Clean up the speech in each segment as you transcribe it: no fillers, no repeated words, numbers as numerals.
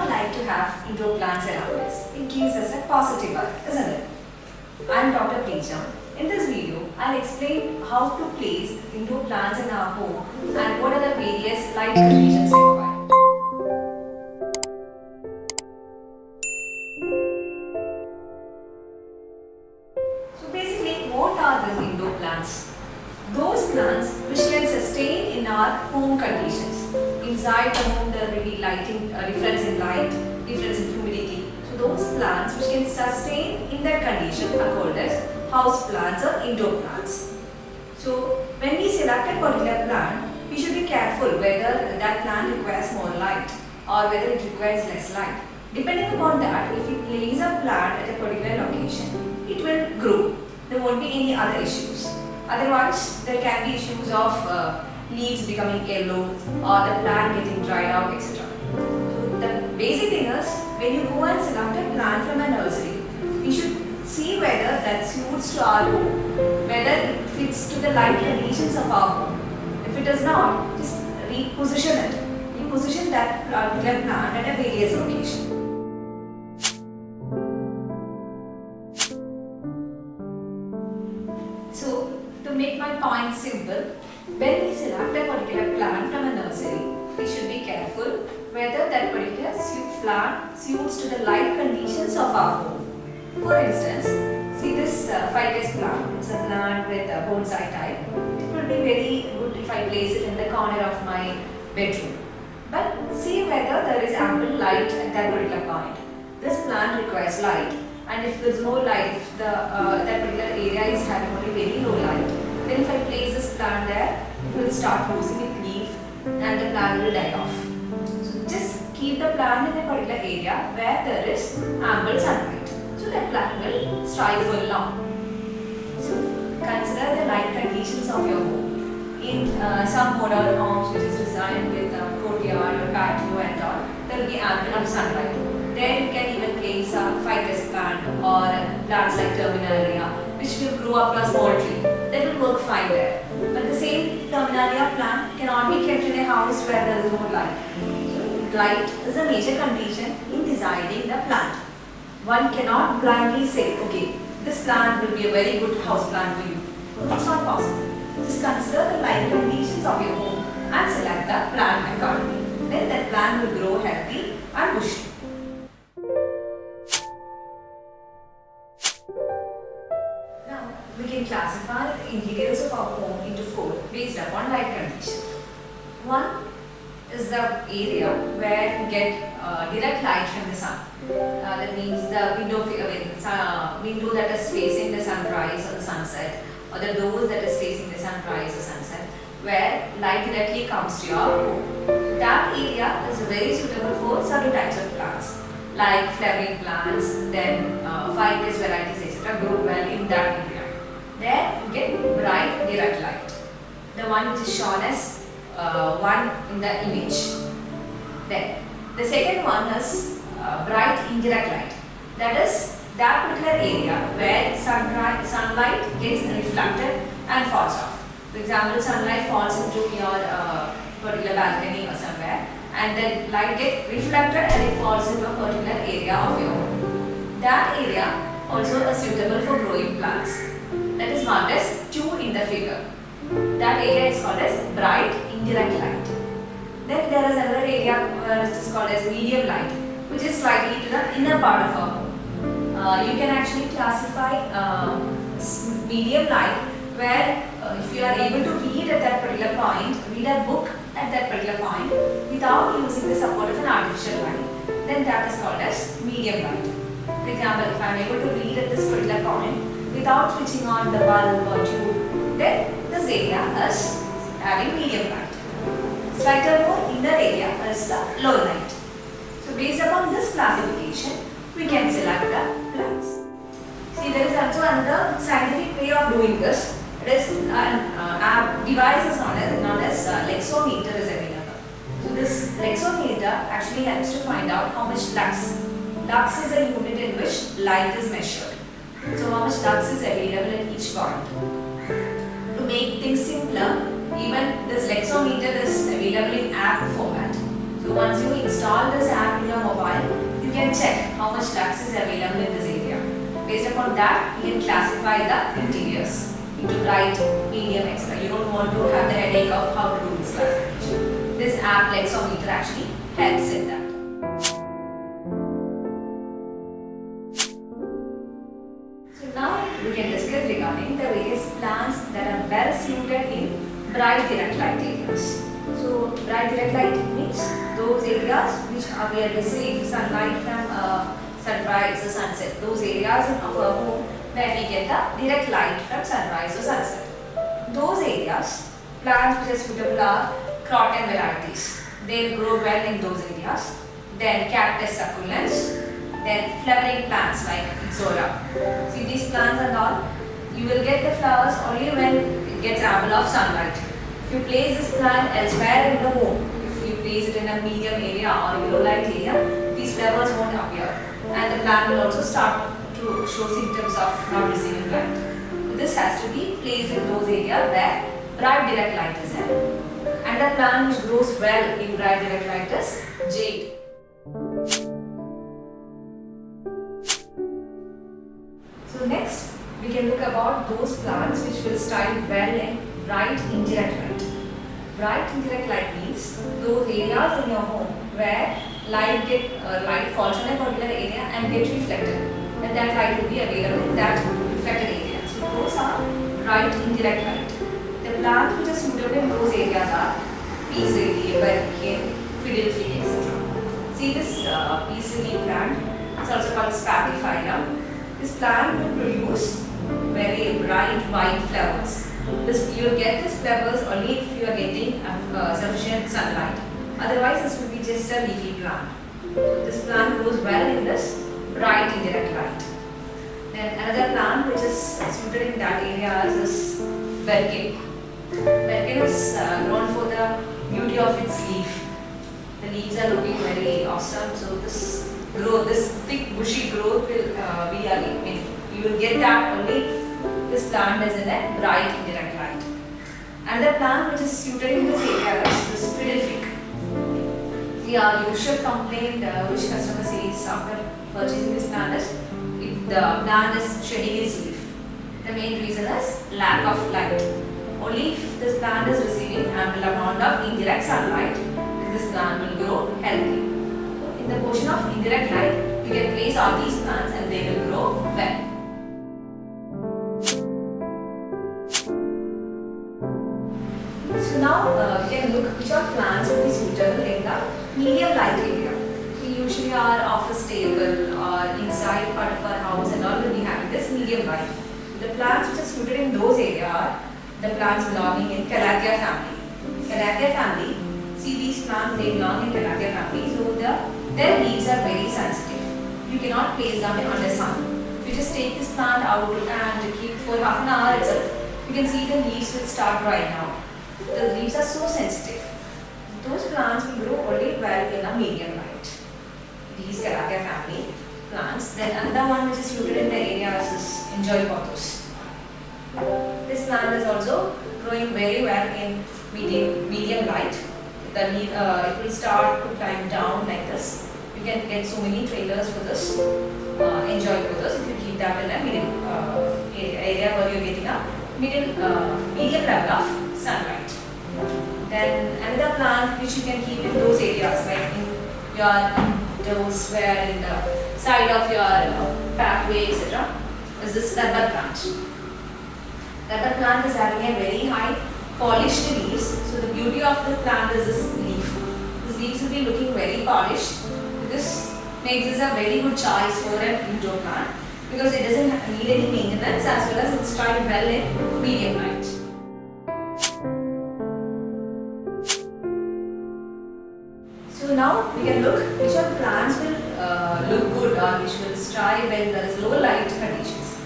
all like to have indoor plants around us. It gives us a positive vibe, isn't it? I am Dr. Preeja. In this video, I'll explain how to place indoor plants in our home and what are the various light conditions required. So basically, what are the indoor plants? Those plants which can sustain in our home conditions. Inside the home there will be lighting, difference in light, difference in humidity. So those plants which can sustain in that condition are called as house plants or indoor plants. So when we select a particular plant, we should be careful whether that plant requires more light or whether it requires less light. Depending upon that, if we place a plant at a particular location, it will grow. There won't be any other issues. Otherwise, there can be issues of leaves becoming yellow or the plant getting dried out, etc. So the basic thing is, when you go and select a plant from a nursery, we should see whether that suits to our home, whether it fits to the light conditions of our home. If it does not, just reposition it. Reposition that particular plant at a various location. So, to make my point simple, when we select a particular plant from a nursery, we should be careful whether that particular plant suits to the light conditions of our home. For instance, see this ficus plant. It's a plant with a bonsai type. It will be very good if I place it in the corner of my bedroom. But see whether there is ample light at that particular point. This plant requires light, and if there is no light, if that particular area is having only very low light, then if I place this plant there, it will start losing its leaf and the plant will die off. So just keep the plant in a particular area where there is ample sunlight. So that plant will strive for long. So consider the light conditions of your home. In some modern homes which is designed with courtyard or patio and all, there will be ample of sunlight. There you can even place a ficus plant or plants like terminalia, which will grow up as small tree. That will work fine there. But the same terminalia plant cannot be kept in a house where there is no light. So light is a major condition in deciding the plant. One cannot blindly say, okay, this plant will be a very good house plant for you. It's not possible. Just consider the light conditions of your home and select the plant accordingly. Then that plant will grow healthy and bushy. We can classify the interiors of our home into four based upon light conditions. One is the area where you get direct light from the sun. That means the window that is facing the sunrise or the sunset, or the doors that is facing the sunrise or sunset, where light directly comes to your home. That area is very suitable for certain types of plants, like flowering plants, then ficus varieties, etc. grow well in that area. There you get bright direct light, the one which is shown as one in the image. Then the second one is bright indirect light. That is that particular area where sunlight gets reflected and falls off. For example, sunlight falls into your particular balcony or somewhere, and then light gets reflected and it falls into a particular area of your home. That area also is suitable for growing plants. That is marked as 2 in the figure. That area is called as bright indirect light. Then there is another area where it is called as medium light, which is slightly to the inner part of our home. You can actually classify medium light where if you are able to read at that particular point, read a book at that particular point without using the support of an artificial light, then that is called as medium light. For example, if I am able to read at this particular point without switching on the bulb or tube, then this area is having medium light. Slightly more inner area is the low light. So based upon this classification, we can select the plants. See, there is also another scientific way of doing this. It is a device is known as lexometer is available. So this lexometer actually helps to find out how much lux. Lux is a unit in which light is measured. So how much lux is available at each point. To make things simpler, even this lexometer is available in app format. So once you install install this app in your mobile, you can check how much lux is available in this area. Based upon that, you can classify the interiors into bright, medium, etc. You don't want to have the headache of how to do this classification. This app Lexometer actually helps in that. So now we can discuss regarding the various plants that are well suited in bright direct light areas. So bright direct light means those areas which we receive sunlight from sunrise or sunset. Those areas of our home where we get the direct light from sunrise or sunset. Those areas, plants which are suitable are croton varieties. They grow well in those areas. Then cactus succulents. Then flowering plants like ixora. See, these plants and all, you will get the flowers only when it gets ample of sunlight. If you place this plant elsewhere in the home, if you place it in a medium area or low light area, these flowers won't appear, and the plant will also start to show symptoms of not receiving light. So this has to be placed in those areas where bright direct light is there. And the plant which grows well in bright direct light is jade. So next, we can look about those plants which will style well in bright indirect light. Bright indirect light means those areas in your home where light falls on a particular area and gets reflected, and that light will be available in that reflected area. So those are bright indirect light. The plants which are suitable in those areas are peace lily, berberis, fiddlefield, etc. See this peace lily plant, it's also called spathiphylla. This plant will produce very bright white flowers. You will get these flowers only if you are getting sufficient sunlight. Otherwise, this will be just a leafy plant. This plant grows well in this bright indirect light. Then another plant which is suited in that area is this berberis. Berberis is known for the beauty of its leaf. The leaves are looking very awesome. So this growth, this thick bushy growth will be again. You will get that only if this plant is in a bright indirect light. Another plant which is suited in this area is this fiddlefield. The usual complaint which customer says after purchasing this plant is the plant is shedding its leaf. The main reason is lack of light. Only if this plant is receiving ample amount of indirect sunlight, this plant will grow healthy. In the portion of indirect light, you can place all these plants and they will grow well. So now we can look which are plants will be suitable in the medium light area. We usually our office table or inside part of our house and all will be having this medium light. The plants which are suited in those areas are the plants belonging in Calathea family. Calathea family, see these plants, they belong in Calathea family, so their leaves are very sensitive. You cannot place them under sun. If you just take this plant out and keep for half an hour itself, you can see the leaves will start drying out. The leaves are so sensitive. Those plants will grow only well in a medium light. These Calathea family plants. Then another one which is suited in the area is this enjoy pothos. This plant is also growing very well in medium light. It will start to climb down like this. You can get so many trailers for this enjoy pothos if you keep that in a middle area where you are getting a medium level of sunlight. Then another plant which you can keep in those areas like in your doors, where in the side of your pathway, etc. is this rubber plant. Rubber plant is having a very high polished leaves. So the beauty of the plant is this leaf. These leaves will be looking very polished. This makes this a very good choice for an indoor plant because it doesn't need any maintenance as well as it's thriving well in medium light. So now we can look which of plants will look good or which will thrive when there is low light conditions.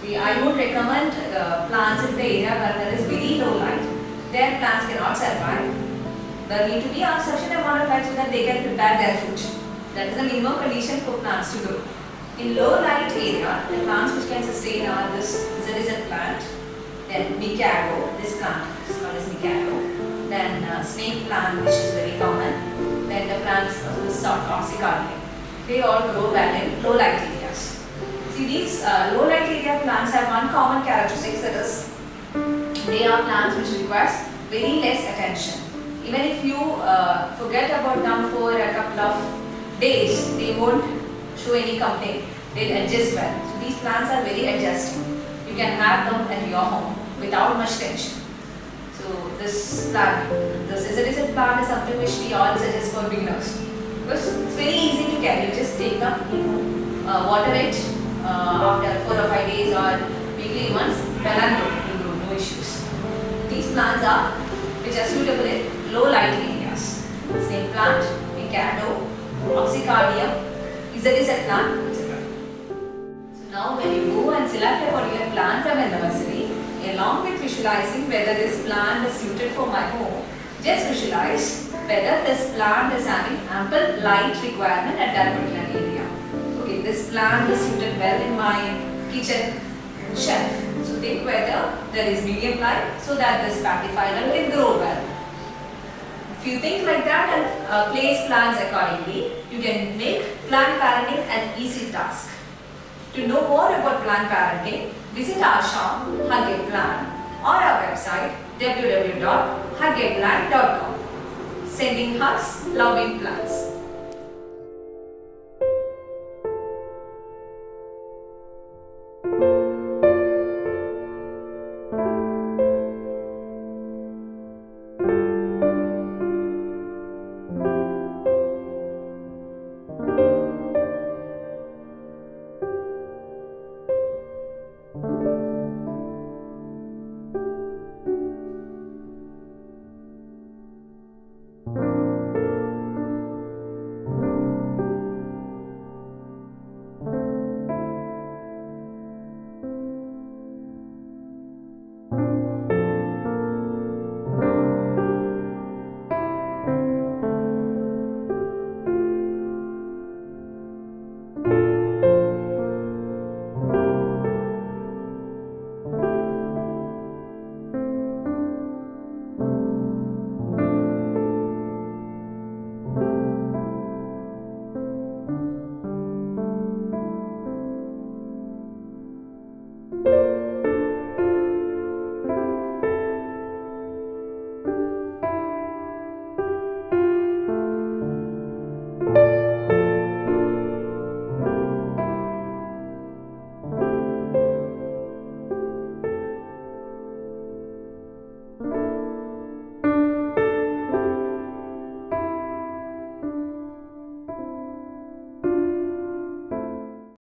I would recommend plants in the area where there is very low light. Their plants cannot survive. There need to be a sufficient amount of light so that they can prepare their food. That is the minimum condition for plants to grow. In low light area, the plants which can sustain are this zedizet plant, then mikado, this plant is known as mikado, then snake plant which is very common, then the plants of the not oxycardium. They all grow well in low light areas. See, these low light area plants have one common characteristic, that is, they are plants which requires very less attention. Even if you forget about them for a couple of days, they won't show any complaint. They'll adjust well. So these plants are very adjusting. You can have them at your home without much tension. So this plant, the scissor plant is something which we all suggest for beginners. Because it's very easy to carry. You just take them, water it after 4 or 5 days or weekly once, well and good, will grow, no issues. These plants are which are suitable in low light areas. Snake plant, Mikado, Oxycardium, Izadis plant, etc. So now when you go and select a particular plant from a nursery, along with visualizing whether this plant is suited for my home, just visualize whether this plant is having ample light requirement at that particular area. Okay, this plant is suited well in my kitchen shelf. So think whether there is medium light so that this patiphyllum can grow well. If you think like that and place plants accordingly, you can make plant parenting an easy task. To know more about plant parenting, visit our shop, Hug a Plant, or our website, www.hugaplant.com. Sending hugs, loving plants.